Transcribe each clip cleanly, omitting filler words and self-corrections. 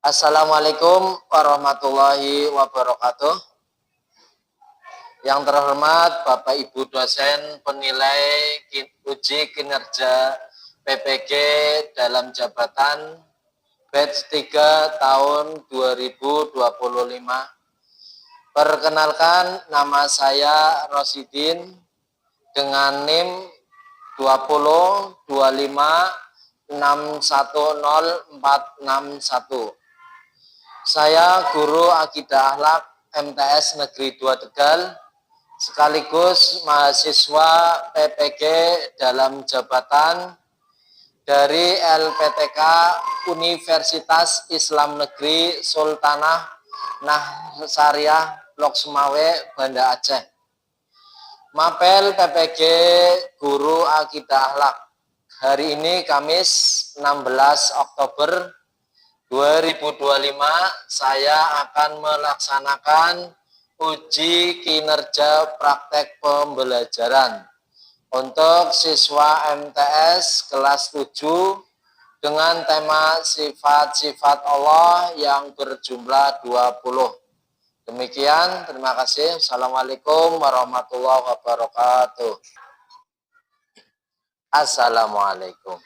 Assalamualaikum warahmatullahi wabarakatuh. Yang terhormat Bapak Ibu dosen penilai uji kinerja PPG dalam jabatan batch 3 tahun 2025. Perkenalkan, nama saya Rosidin dengan NIM 20 25 610 461. Saya guru akidah akhlak MTS Negeri 2 Tegal, sekaligus mahasiswa PPG dalam jabatan dari LPTK Universitas Islam Negeri Sultanah Nahsariah Blok Sumawe, Banda Aceh. Mapel PPG Guru Akidah Akhlak. Hari ini Kamis 16 Oktober 2025, saya akan melaksanakan uji kinerja praktek pembelajaran untuk siswa MTS kelas 7 dengan tema sifat-sifat Allah yang berjumlah 20. Demikian, terima kasih. Assalamualaikum warahmatullahi wabarakatuh. Assalamualaikum.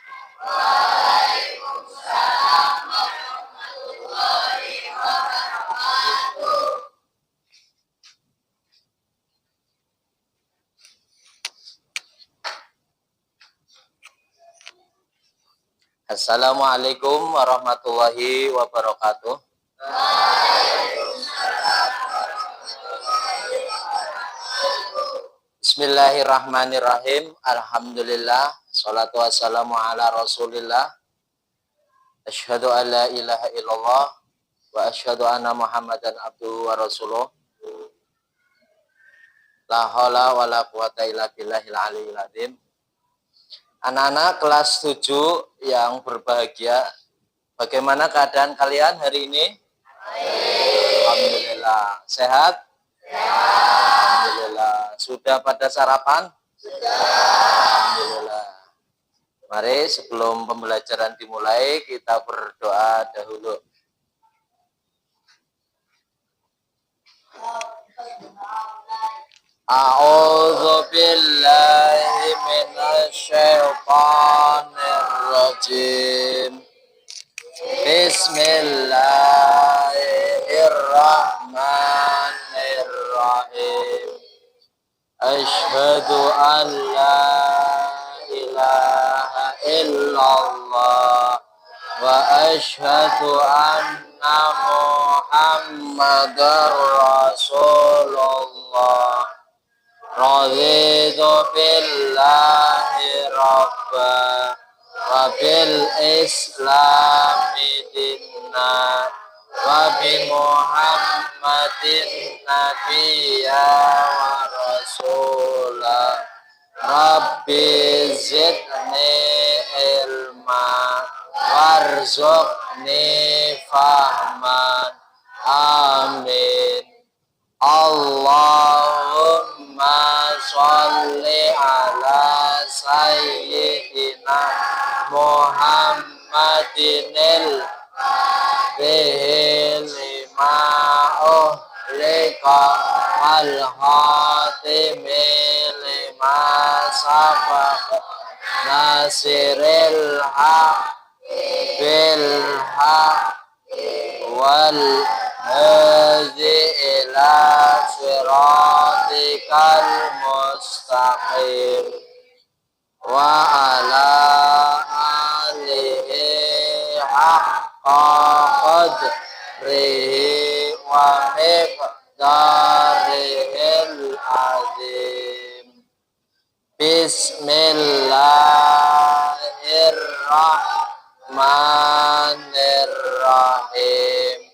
Waalaikumsalam warahmatullahi wabarakatuh. Assalamualaikum warahmatullahi wabarakatuh. Bismillahirrahmanirrahim. Alhamdulillah. Salatu wassalamu ala rasulillah. Asyhadu an la ilaha illallah wa asyhadu anna muhammadan abduhu wa rasuluh. La haula wa la quwata illa billahil aliyil azim. Anak-anak kelas 7 yang berbahagia, bagaimana keadaan kalian hari ini? Alhamdulillah. Sehat? Alhamdulillah. Sudah pada sarapan? Sudah. Alhamdulillah. Mari sebelum pembelajaran dimulai, kita berdoa dahulu. A'udzu billahi minasyaitonir rajim. Bismillahirrahmanirrahim. Asyhadu an la ilaha illallah wa asyhadu anna Muhammadar Rasulullah. Raditu billahi rabba wa bil islami dinna wa bi Muhammadin nabiyya wa rasulah. Rabbi zidni ilma warzuqni fahman. Amin. Allahumma sholli ala sayyidina Muhammadinil lima uhlika wal khatimi lima sabaq nasiril haq bil haq wal hadi ila siratikal mustaqim wa ala alihi haqqa qadrihi wa miqdarihil azim. Bismillahirrahmanirrahim.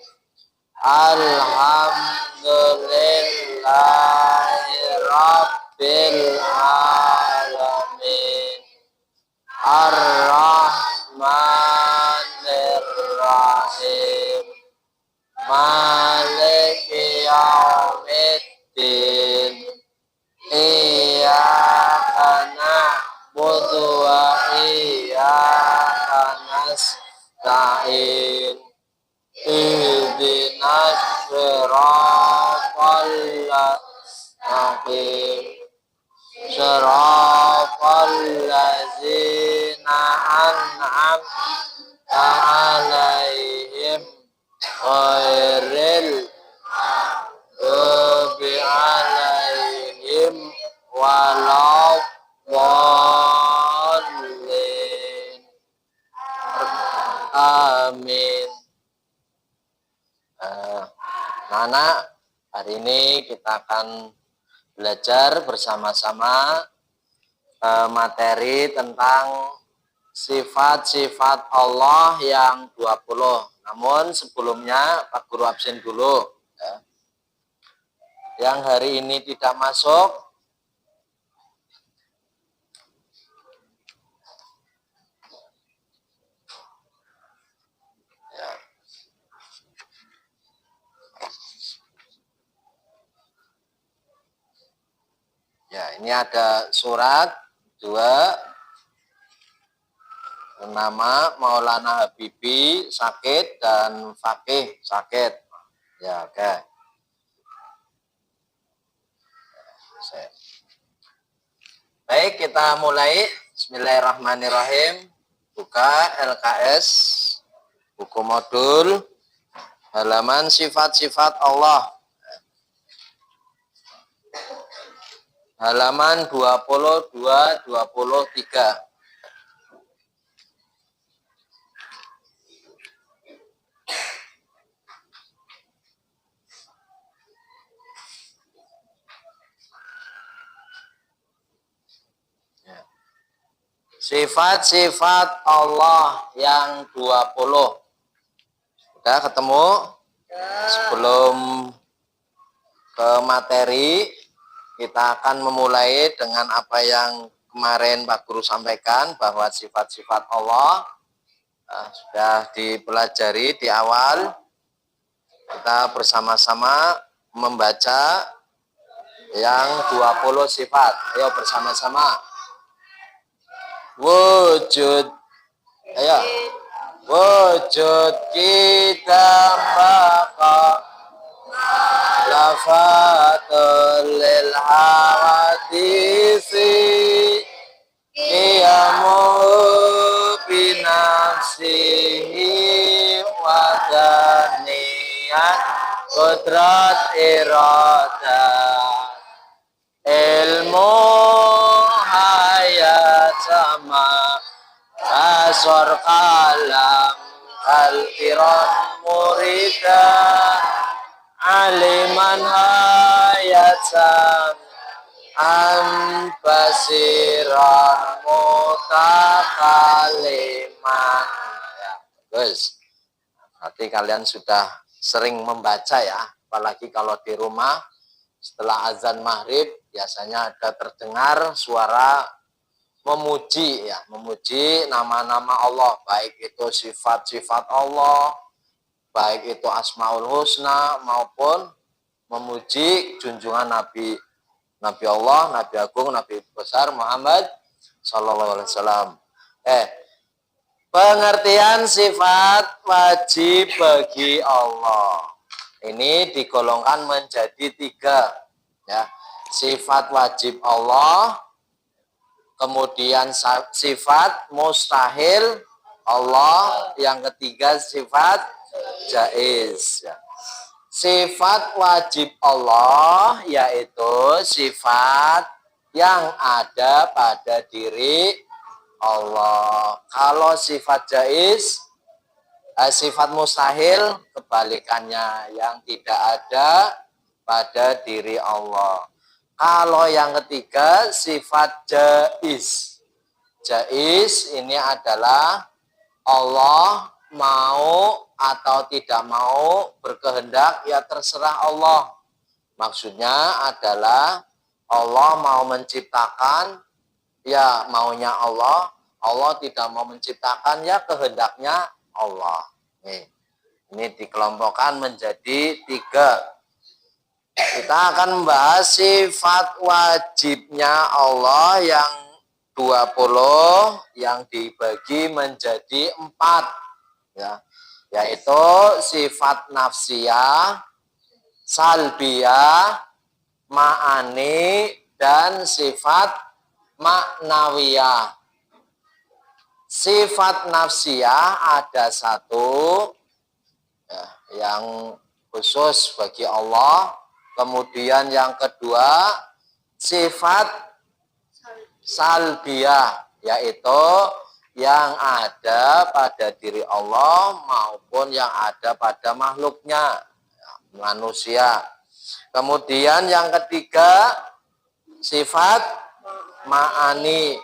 Alhamdulillahi rabbil alamin. Ar-Rahmanir-Rahim. Maliki yaumiddin. Iyyaka na'budu wa iyyaka nasta'in. mustaqim siratal ladzina an'amta 'alaihim ghairil maghdubi 'alaihim waladdallin. Amin. Anak, hari ini kita akan belajar bersama-sama materi tentang sifat-sifat Allah yang 20. Namun sebelumnya Pak Guru absen dulu. Yang hari ini tidak masuk, ya, ini ada surat 2 nama Maulana Habibi sakit dan Fakih sakit. Ya, oke. Baik, kita mulai. Bismillahirrahmanirrahim. Buka LKS buku modul halaman sifat-sifat Allah. Halaman 22-23. Sifat-sifat Allah yang 20. Udah ketemu? Sebelum ke materi, kita akan memulai dengan apa yang kemarin Pak Guru sampaikan, bahwa sifat-sifat Allah sudah dipelajari di awal. Kita bersama-sama membaca yang 20 sifat. Ayo bersama-sama. Wujud. Ayo. Wujud kita baka lafatul lil hawadisi qiyamu binafsihi wadaniyat qudrat iradat ilmu hayat sama asor kalam kalkiron murida aliman hayatan basiran mutakaliman. Ya, bagus. Berarti kalian sudah sering membaca ya, apalagi kalau di rumah setelah azan maghrib biasanya ada terdengar suara memuji ya, memuji nama-nama Allah, baik itu sifat-sifat Allah, baik itu Asmaul Husna maupun memuji junjungan Nabi Allah, Nabi Agung, Nabi besar Muhammad sallallahu alaihi wasallam. Pengertian sifat wajib bagi Allah ini digolongkan menjadi 3 ya. Sifat wajib Allah, kemudian sifat mustahil Allah, yang ketiga sifat jaiz ya. Sifat wajib Allah yaitu sifat yang ada pada diri Allah. Kalau sifat jaiz, sifat mustahil, kebalikannya, yang tidak ada pada diri Allah. Kalau yang ketiga sifat jaiz. Jaiz ini adalah Allah mau atau tidak mau, berkehendak ya terserah Allah. Maksudnya adalah Allah mau menciptakan ya maunya Allah, Allah tidak mau menciptakan ya kehendaknya Allah. Ini dikelompokkan menjadi 3. Kita akan membahas sifat wajibnya Allah yang 20 yang dibagi menjadi 4 ya, yaitu sifat nafsiyah, salbiyah, ma'ani, dan sifat maknawiyah. Sifat nafsiyah ada satu ya, yang khusus bagi Allah. Kemudian yang kedua sifat salbiyah, yaitu yang ada pada diri Allah maupun yang ada pada makhluknya, manusia. Kemudian yang ketiga sifat ma'ani,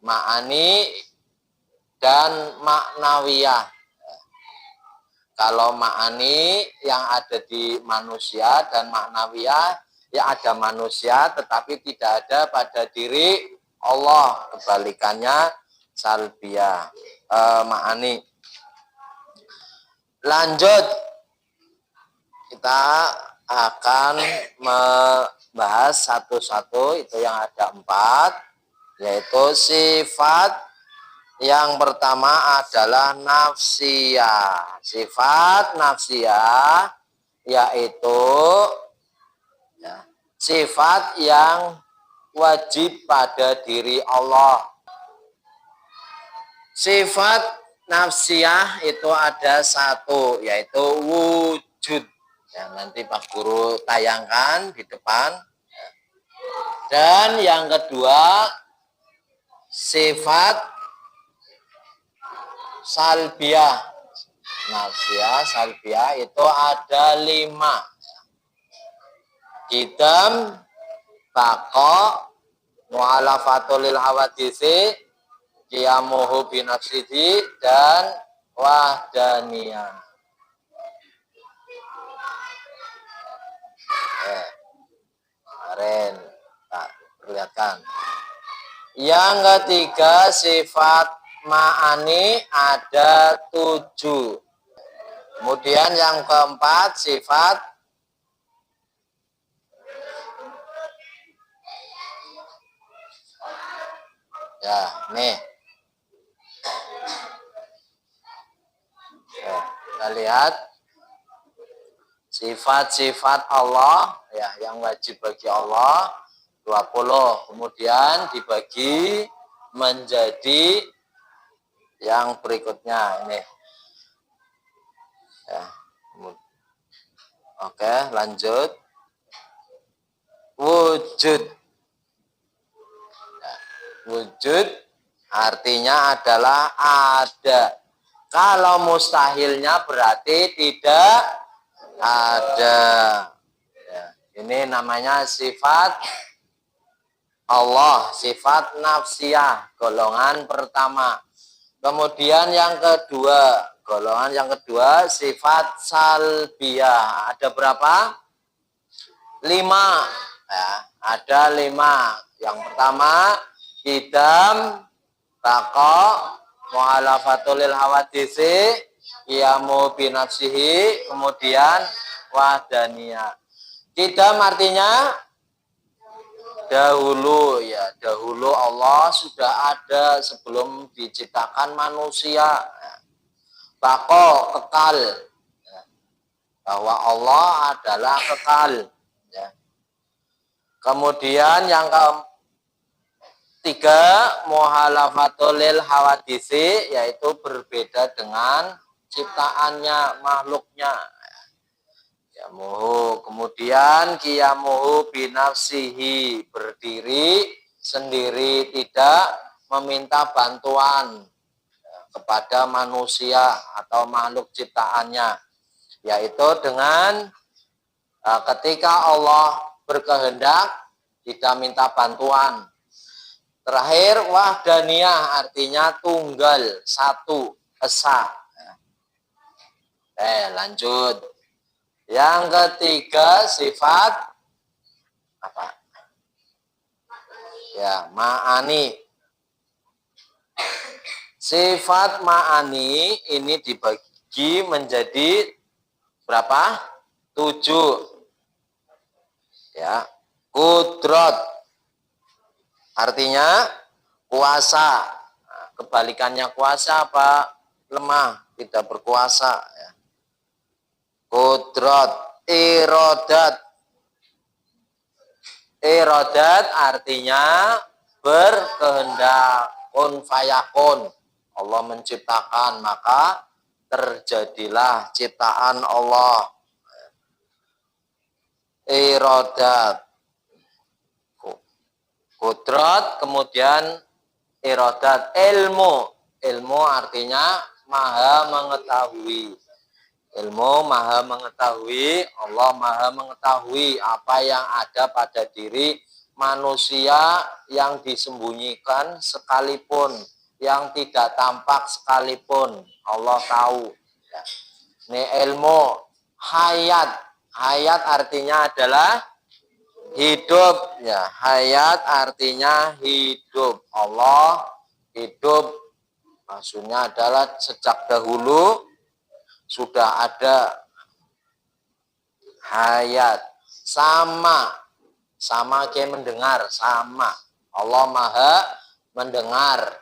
ma'ani dan maknawiyah. Kalau ma'ani yang ada di manusia dan maknawiyah ya ada manusia tetapi tidak ada pada diri Allah. Kebalikannya salbiyah, ma'ani. Lanjut, kita akan membahas satu-satu, itu yang ada 4, yaitu sifat. Yang pertama adalah nafsiyah. Sifat nafsiyah yaitu ya, sifat yang wajib pada diri Allah. Sifat nafsiyah itu ada satu, yaitu wujud. Ya, nanti Pak Guru tayangkan di depan. Dan yang kedua sifat salbiyah. Nafsiyah, salbiyah itu ada 5. Qidam, baqa, mu'alafatul lil hawadisi, qiyamuhu binafsihi, dan wahdaniyah. Kemarin tak perlihatkan. Yang ketiga sifat ma'ani ada 7. Kemudian yang keempat sifat ya nih kita lihat sifat-sifat Allah ya yang wajib bagi Allah 20. Kemudian dibagi menjadi yang berikutnya ini ya. Oke, lanjut. Wujud ya, wujud artinya adalah ada. Kalau mustahilnya berarti tidak ada ya. Ini namanya sifat Allah, sifat nafsiyah, golongan pertama. Kemudian yang kedua, golongan yang kedua sifat salbiyah. Ada berapa? 5. Ya, ada 5. Yang pertama qidam, baqa, mu'alafatul lil hawadisi, qiyamu binafsihi, kemudian wahdaniyah. Qidam artinya dahulu ya, dahulu Allah sudah ada sebelum diciptakan manusia. Bako, kekal ya, bahwa Allah adalah kekal ya. Kemudian yang ketiga muhalafatul lil hawadisi, yaitu berbeda dengan ciptaannya, makhluknya. Qiyamuhu, kemudian qiyamuhu binafsihi, berdiri sendiri, tidak meminta bantuan kepada manusia atau makhluk ciptaannya, yaitu dengan ketika Allah berkehendak tidak minta bantuan. Terakhir wahdaniyah artinya tunggal, satu, esa. Lanjut. Yang ketiga sifat apa? Ya, ma'ani. Sifat ma'ani ini dibagi menjadi berapa? 7. Ya, kudrat artinya kuasa. Nah, kebalikannya kuasa apa? Lemah, tidak berkuasa ya. Kudrat, irodat, Iradat artinya berkehendak, kun fayakun. Allah menciptakan, maka terjadilah ciptaan Allah. Iradat, kudrat, kemudian iradat, ilmu. Ilmu artinya maha mengetahui. Ilmu maha mengetahui, Allah maha mengetahui apa yang ada pada diri manusia yang disembunyikan sekalipun, yang tidak tampak sekalipun, Allah tahu. Ya. Ini ilmu. Hayat, hayat artinya adalah hidup. Ya, hayat artinya hidup. Allah hidup, maksudnya adalah sejak dahulu sudah ada hayat. Sama kayak mendengar, sama. Allah maha mendengar.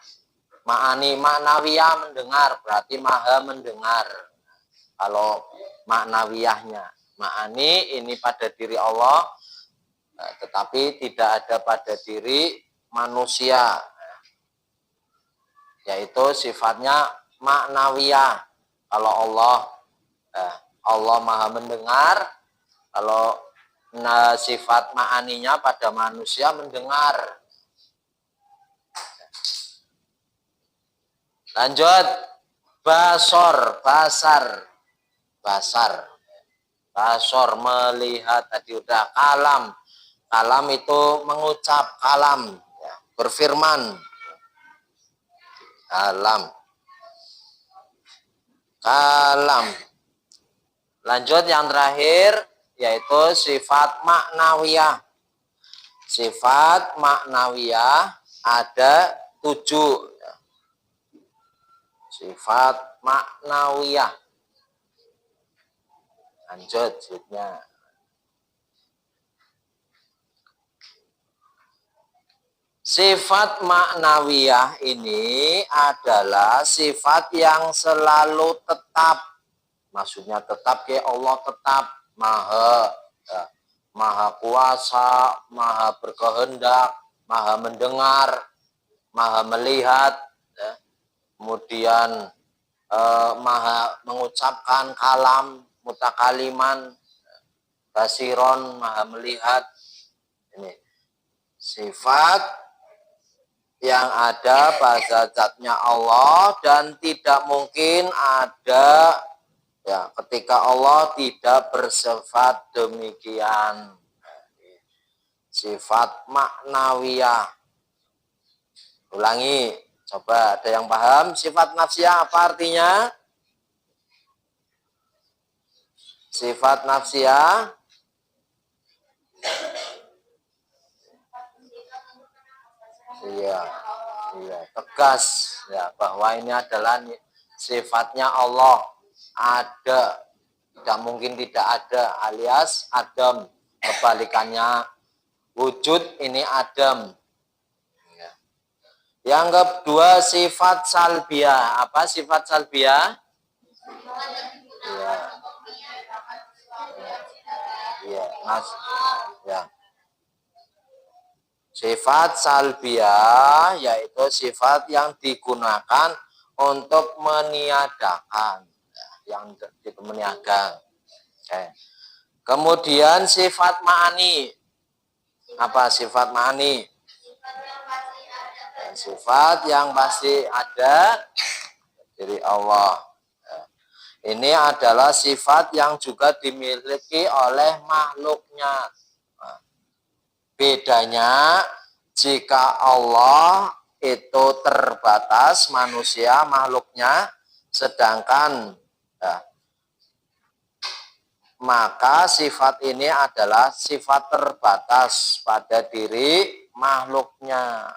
Ma'ani maknawiyah mendengar, berarti maha mendengar. Kalau maknawiyahnya, ma'ani ini pada diri Allah, tetapi tidak ada pada diri manusia, yaitu sifatnya maknawiyah. Kalau Allah maha mendengar, kalau sifat ma'aninya pada manusia mendengar. Lanjut, basor, basor melihat, tadi udah. Kalam itu mengucap, kalam ya, berfirman. Kalam. Lanjut yang terakhir, yaitu sifat maknawiyah. Sifat maknawiyah ada 7. Sifat maknawiyah. Lanjut selanjutnya. Sifat maknawiyah ini adalah sifat yang selalu tetap. Maksudnya tetap, ya Allah tetap maha, ya, maha kuasa, maha berkehendak, maha mendengar, maha melihat, ya. Kemudian maha mengucapkan, kalam, mutakaliman, basiron, maha melihat. Ini sifat yang ada pada zatnya Allah, dan tidak mungkin ada, ya, ketika Allah tidak bersifat demikian. Sifat maknawiyah. Ulangi, coba ada yang paham sifat nafsiyah apa artinya? Sifat nafsiyah iya, tegas, ya, bahwa ini adalah sifatnya Allah, ada, tidak mungkin tidak ada, alias adam, kebalikannya wujud, ini adam. Ya. Yang kedua, sifat salbiyah. Apa sifat salbiyah? Ya. Ya, Mas. Ya. Sifat salbiyah yaitu sifat yang digunakan untuk meniadakan, yang meniadakan. Kemudian sifat ma'ani. Apa sifat ma'ani? Sifat yang pasti ada dari Allah. Ini adalah sifat yang juga dimiliki oleh makhluknya. Bedanya, jika Allah itu terbatas, manusia makhluknya, sedangkan maka sifat ini adalah sifat terbatas pada diri makhluknya.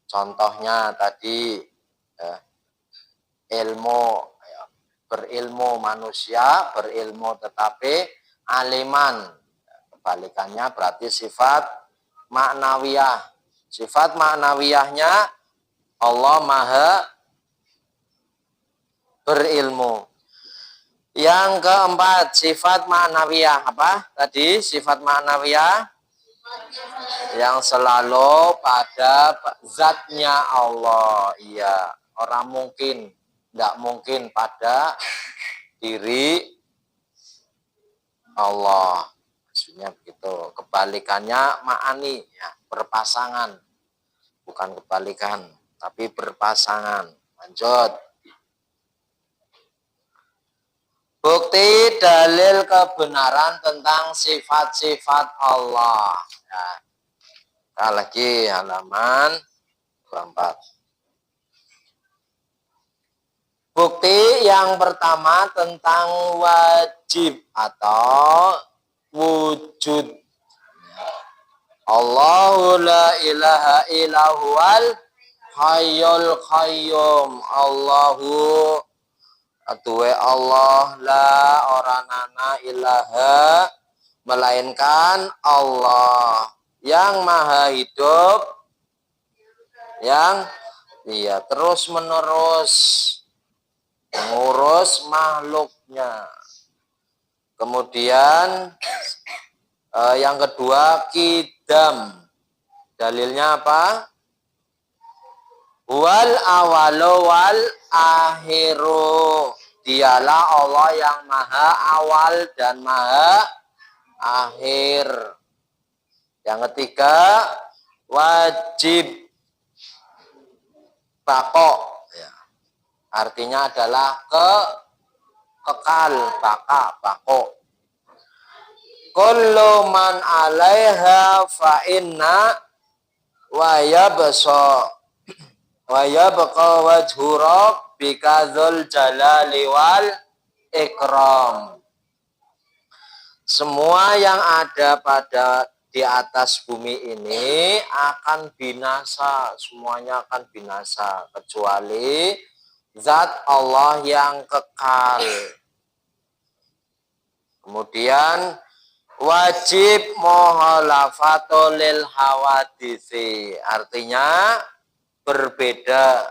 Contohnya tadi ilmu, berilmu, manusia berilmu tetapi aliman. Kebalikannya berarti sifat maknawiyah. Sifat maknawiyahnya Allah maha berilmu. Yang keempat, sifat maknawiyah apa? Tadi sifat maknawiyah Yang selalu pada zatnya Allah. Iya, orang mungkin, tidak mungkin pada diri Allah. Maksudnya begitu. Kebalikannya ma'ani, ya, berpasangan. Bukan kebalikan, tapi berpasangan. Lanjut. Bukti dalil kebenaran tentang sifat-sifat Allah. Ya. Kita lagi halaman 24. Bukti yang pertama tentang wajib atau wujud. Allahu la ilaha illahuwal hayyul qayyum. Allahu atuwe Allah la oranana ilaha melainkan Allah yang maha hidup, yang terus menerus mengurus makhluknya. Kemudian yang kedua kidam. Dalilnya apa? Wal awalu wal akhiru. Dialah Allah yang maha awal dan maha akhir. Yang ketiga wajib bako. Ya. Artinya adalah kekal, bako. Kullu man 'alaiha fa inna wa yabqa wajhu rabbika dzul jalali wal ikram. Semua yang ada pada di atas bumi ini akan binasa, semuanya akan binasa kecuali zat Allah yang kekal. Kemudian wajib mukhalafatul lil hawadisi, artinya berbeda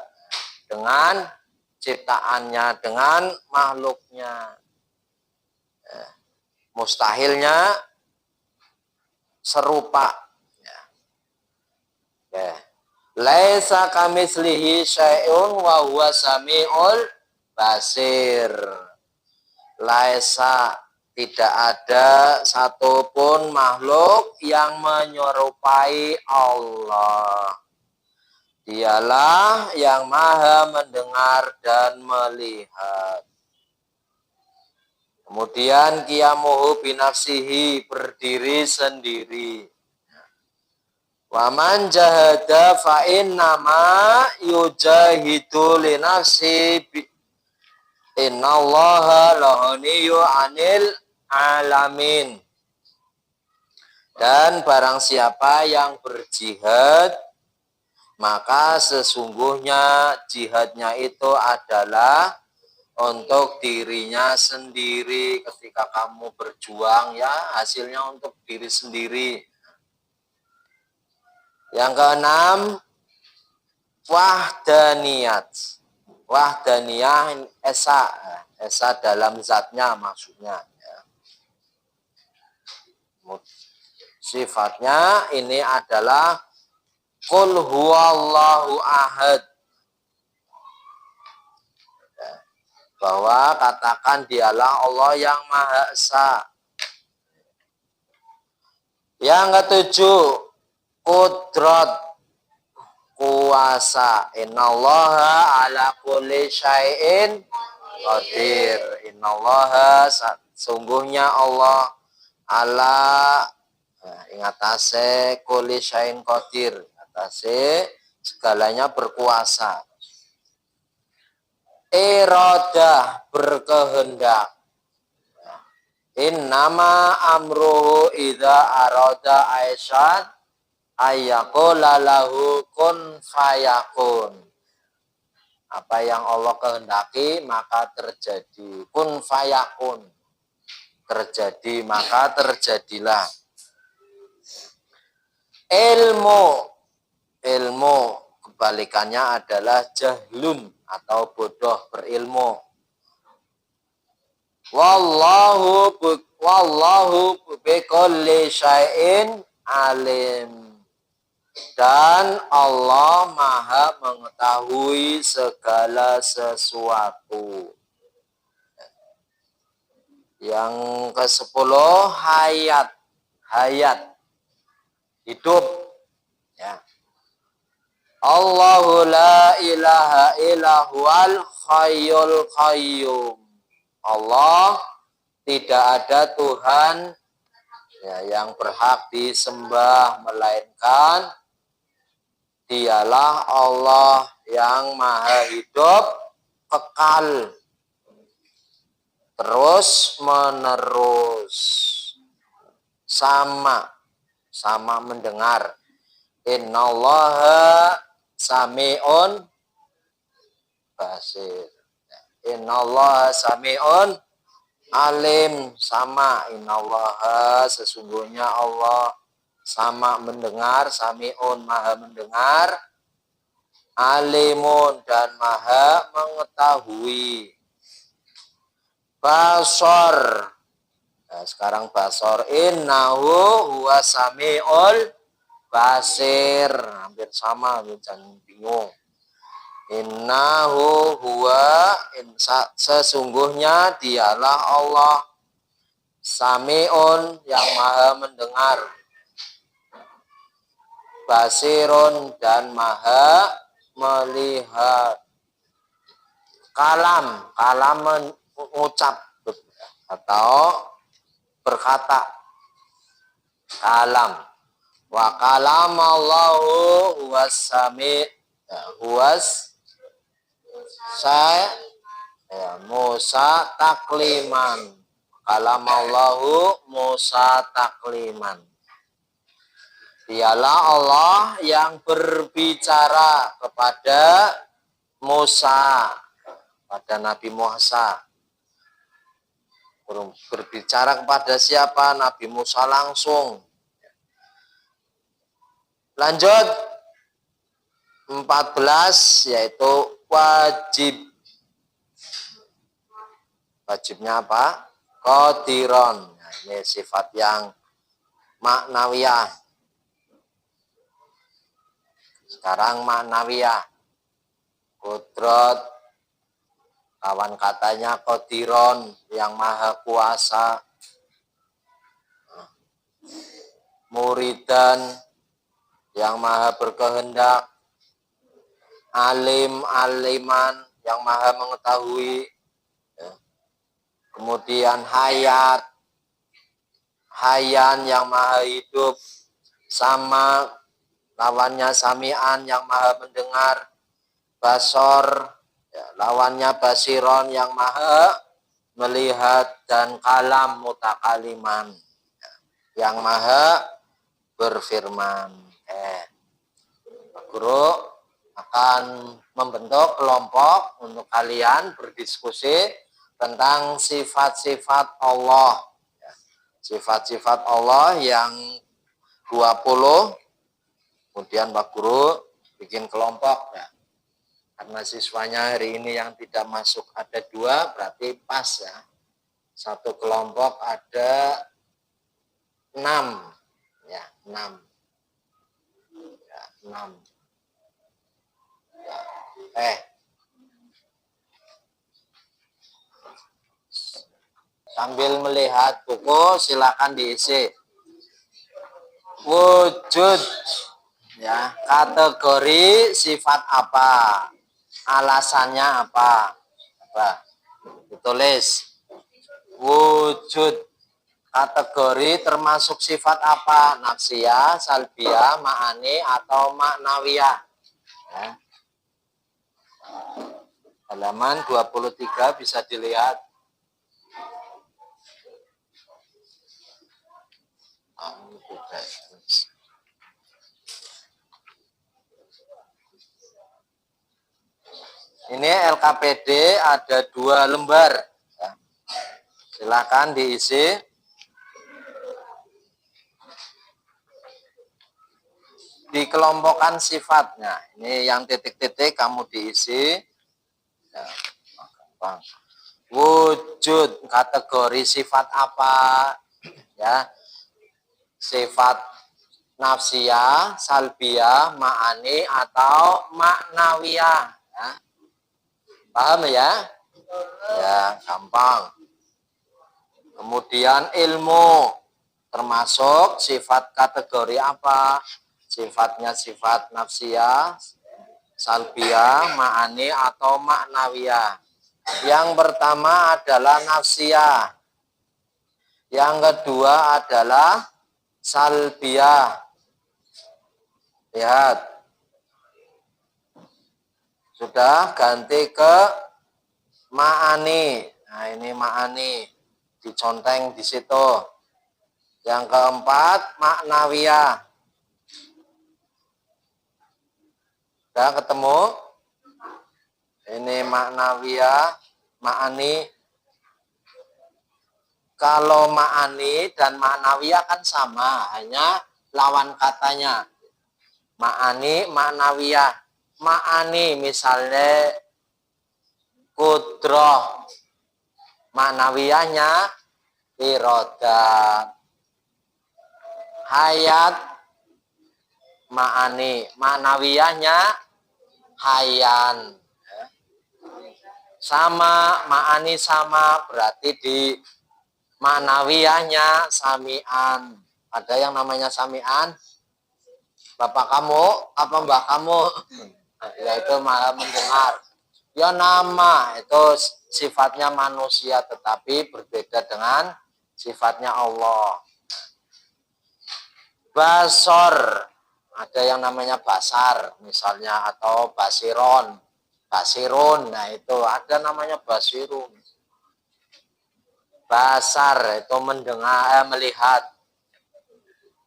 dengan ciptaannya, dengan makhluknya. Mustahilnya serupa. Laisa kamislihi syai'un wa huwa samiul basir. Laisa, tidak ada satupun makhluk yang menyerupai Allah. Dialah yang maha mendengar dan melihat. Kemudian qiyamuhu binafsihi, berdiri sendiri. Wa man jahada fa innama yujahidu li nafsi innallaha laghaniyu 'anil alamin. Dan barang siapa yang berjihad, maka sesungguhnya jihadnya itu adalah untuk dirinya sendiri. Ketika kamu berjuang, ya hasilnya untuk diri sendiri. Yang keenam, wahdaniyat. Wahdaniyah esa dalam zatnya maksudnya. Sifatnya ini adalah qul huwallahu ahad. Bahwa katakan dialah Allah yang Maha Esa. Yang ketujuh, qudrat, kuasa. Innallaha ala kulli syai'in qadir. Innallaha, sungguhnya Allah ala ingatase kulli syai'in qadir. Ingatase segalanya berkuasa. Iradah, berkehendak. Innama amruhu idza arada aisyan ayyaqula lahu kun fayakun. Apa yang Allah kehendaki maka terjadi. Kun fayakun. Terjadi maka terjadilah. Ilmu kebalikannya adalah jahlun atau bodoh, berilmu. Wallahu bikulli syai'in alim. Dan Allah Maha mengetahui segala sesuatu. Yang ke-10 hayat. Hayat. Hidup. Ya. Allahu la ilaha illahuwal hayyul qayyum. Allah tidak ada Tuhan ya, yang berhak disembah melainkan Dialah Allah yang maha hidup, kekal, terus menerus, sama mendengar. Innallaha sami'un basir. Innallaha sami'un alim, sama. Innallaha, sesungguhnya Allah, sama mendengar, sami'un maha mendengar, alimun dan maha mengetahui. Basor. Nah, sekarang basor. Innahu huwa sami'ul basir. Hampir sama, jangan bingung. Innahu huwa, sesungguhnya dialah Allah, sami'un yang maha mendengar, basirun dan maha melihat. Kalam mengucap atau berkata. Kalam. Wa kalamallahu huwas sami' huwas Musa takliman. Kalamallahu Musa takliman. Dialah Allah yang berbicara kepada Musa, pada Nabi Musa. Berbicara kepada siapa? Nabi Musa langsung. Lanjut 14 yaitu wajib. Wajibnya apa? Qadiron. Nah, ini sifat yang maknawiyah. Sekarang maknawiyah. Kudrat, kawan katanya qadiron, yang maha kuasa. Muridan, yang maha berkehendak. Alim, aliman, yang maha mengetahui. Kemudian hayat, hayan yang maha hidup. Sama, lawannya sami'an yang maha mendengar. Basor, ya, lawannya basiron yang maha melihat. Dan kalam mutakaliman, yang maha berfirman. Pak Guru akan membentuk kelompok untuk kalian berdiskusi tentang sifat-sifat Allah. Sifat-sifat Allah yang 20. Kemudian Pak Guru bikin kelompok. Ya. Karena siswanya hari ini yang tidak masuk ada 2, berarti pas ya. Satu kelompok ada 6. Ya, 6. Ya, 6. Ya. Sambil melihat buku silakan diisi. Wujud, ya, kategori sifat apa? Alasannya apa? Ditulis. Wujud, kategori termasuk sifat apa? Nafsiyah, salbiyah, ma'ani atau maknawiyah. Ya. Halaman 23 bisa dilihat. Ini LKPD ada 2 lembar. Ya. Silakan diisi. Dikelompokkan sifatnya. Ini yang titik-titik kamu diisi. Ya. Wujud, kategori sifat apa? Ya. Sifat nafsiyah, salbiyah, ma'ani atau maknawiyah. Ya. Paham ya? Ya, gampang. Kemudian ilmu termasuk sifat kategori apa? Sifatnya sifat nafsiyah, salbiyah, ma'ani atau maknawiyah. Yang pertama adalah nafsiyah. Yang kedua adalah salbiyah. Lihat. Sudah ganti ke ma'ani. Nah, ini ma'ani. Diconteng di situ. Yang keempat, maknawiyah. Sudah ketemu? Ini maknawiyah, ma'ani. Kalau ma'ani dan maknawiyah kan sama, hanya lawan katanya. Ma'ani, maknawiyah. Ma'ani misalnya kudroh. Maknawiyahnya irodat. Hayat, ma'ani. Maknawiyahnya hayan. Sama, ma'ani sama, berarti di maknawiyahnya sami'an. Ada yang namanya sami'an? Bapak kamu apa mbah kamu? Yaitu malah mendengar. Ya nama itu sifatnya manusia tetapi berbeda dengan sifatnya Allah. Basor, ada yang namanya basar misalnya atau basiron, basirun. Nah itu ada namanya basirun. Basar itu mendengar, melihat.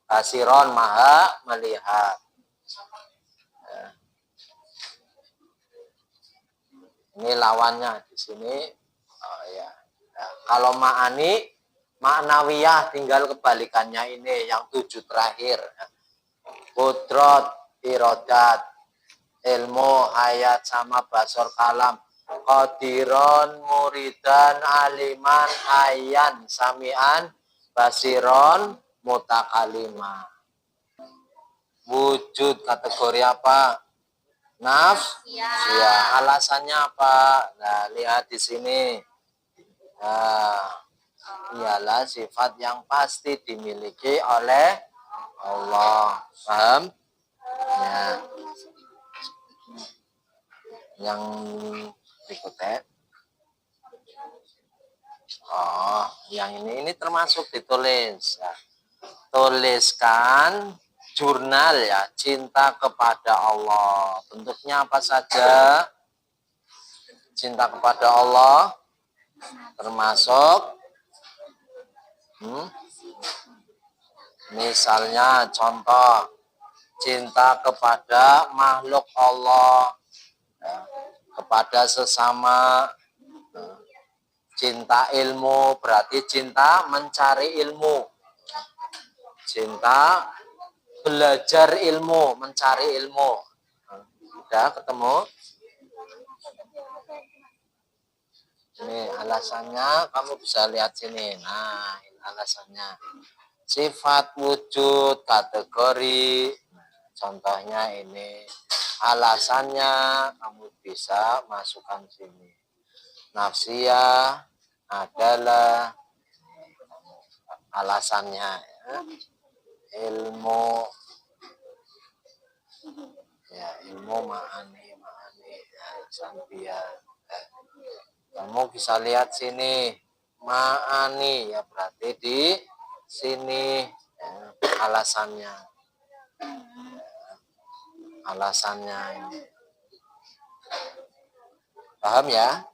Basiron maha melihat. Ini lawannya di sini. Oh ya. Nah, kalau ma'ani, maknawiyah tinggal kebalikannya ini yang 7 terakhir. Kudrot, irodat, ilmu, hayat sama basor kalam. Qadiron, muridan, aliman, hayan, samian, basiron, mutakalima. Wujud kategori apa? Ya. Alasannya apa? Nah, lihat di sini. Nah, ialah sifat yang pasti dimiliki oleh Allah. Paham? Ya. Yang berikutnya. Oh, yang ini termasuk ditulis. Ya. Tuliskan jurnal ya, cinta kepada Allah. Bentuknya apa saja? Cinta kepada Allah termasuk misalnya contoh cinta kepada makhluk Allah, ya, kepada sesama. Cinta ilmu berarti cinta mencari ilmu. Cinta belajar ilmu, mencari ilmu. Udah ketemu? Ini alasannya, kamu bisa lihat sini. Nah, ini alasannya. Sifat wujud, kategori. Contohnya ini. Alasannya, kamu bisa masukkan sini. Nafsiyah adalah alasannya. Ya. Ilmu. Ya, ilmu ma'ani ya, salbiyah. Kamu bisa lihat sini ma'ani ya, berarti di sini ya, alasannya. Alasannya ini. Paham ya?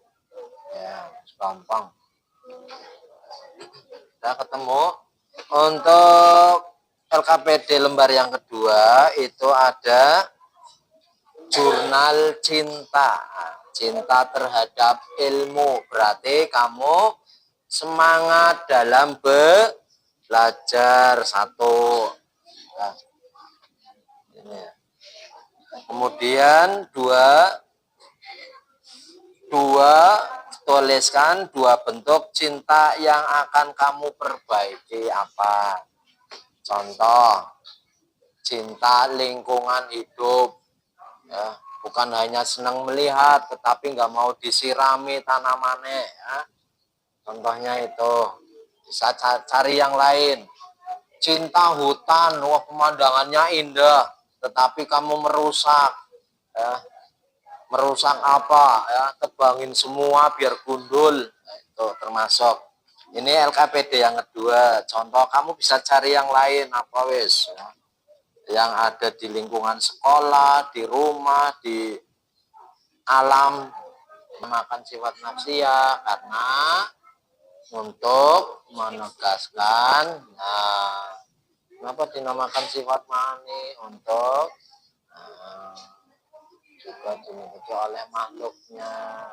Ya, gampang. Kita ketemu. Untuk LKPD lembar yang kedua itu ada jurnal cinta. Cinta terhadap ilmu. Berarti kamu semangat dalam belajar. Satu. Nah, ini. Kemudian dua, tuliskan 2 bentuk cinta yang akan kamu perbaiki apa. Contoh, cinta lingkungan hidup, ya. Bukan hanya senang melihat, tetapi nggak mau disirami tanamannya, ya. Contohnya itu, bisa cari yang lain. Cinta hutan, wah pemandangannya indah, tetapi kamu merusak, ya. Merusak apa, ya? Tebangin semua biar gundul, nah, itu termasuk. Ini LKPD yang kedua. Contoh, kamu bisa cari yang lain apa wis, ya. Yang ada di lingkungan sekolah, di rumah, di alam, memakan sifat nafsiyah karena untuk menegaskan, nah, kenapa dinamakan sifat mani? Untuk juga dimiliki oleh makhluknya.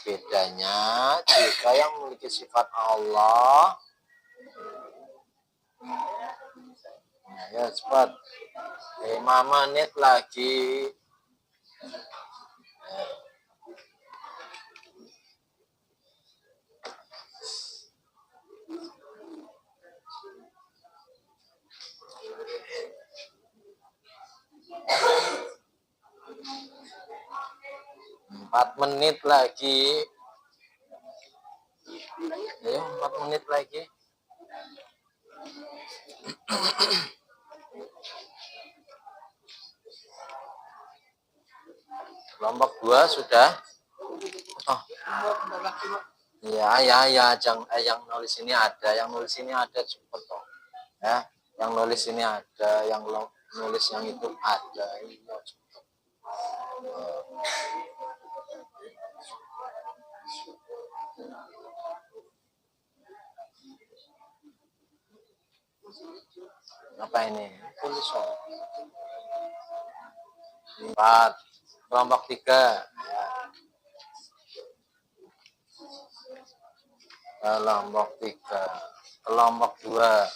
Bedanya jika yang memiliki sifat Allah, nah, ya cepat 5 menit lagi. 4 menit lagi. Ayo 4 menit lagi. Kelompok 2 sudah. Oh. Ya, yang nulis ini ada, cepet toh. Ya, yang nulis ini ada, yang nulis yang itu ada. Iya, cepet. Apa ini? Tulis 4. Kelompok 3. Ya. Kelompok 3. Kelompok 2.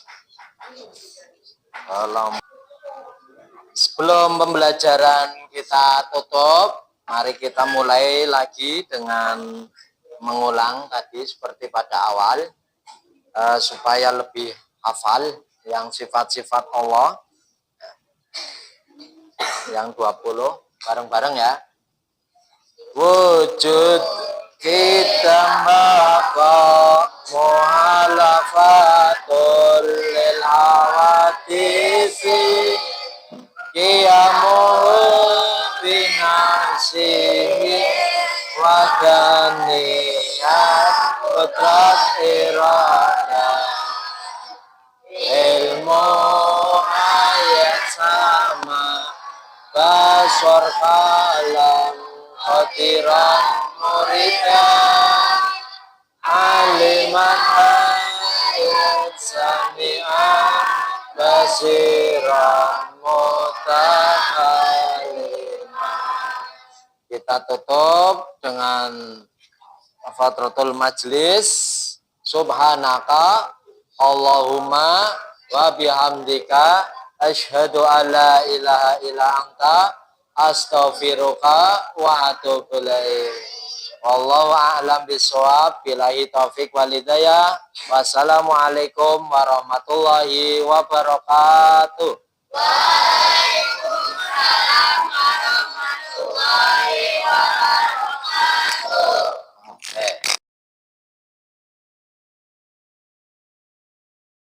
Sebelum pembelajaran kita tutup, mari kita mulai lagi dengan mengulang tadi seperti pada awal, supaya lebih hafal yang sifat-sifat Allah. Yang 20 bareng-bareng ya. Wujud kita maka muhalafatul lil hawadisi qiyamuhu binasihi wadaniyat qudrat iradah ilmu ayat sama basor kalam khatiran muridan aliman ayat sami'an basiran mutakalimah. Kita tutup dengan Fatratul Majlis. Subhanaka Allahumma wa bihamdika asyhadu an la ilaha illa anta astaghfiruka wa atubu ilaik. Wallahu a'lam bishawab. Billahi taufik wal hidayah. Wassalamualaikum warahmatullahi wabarakatuh. Waalaikumsalam.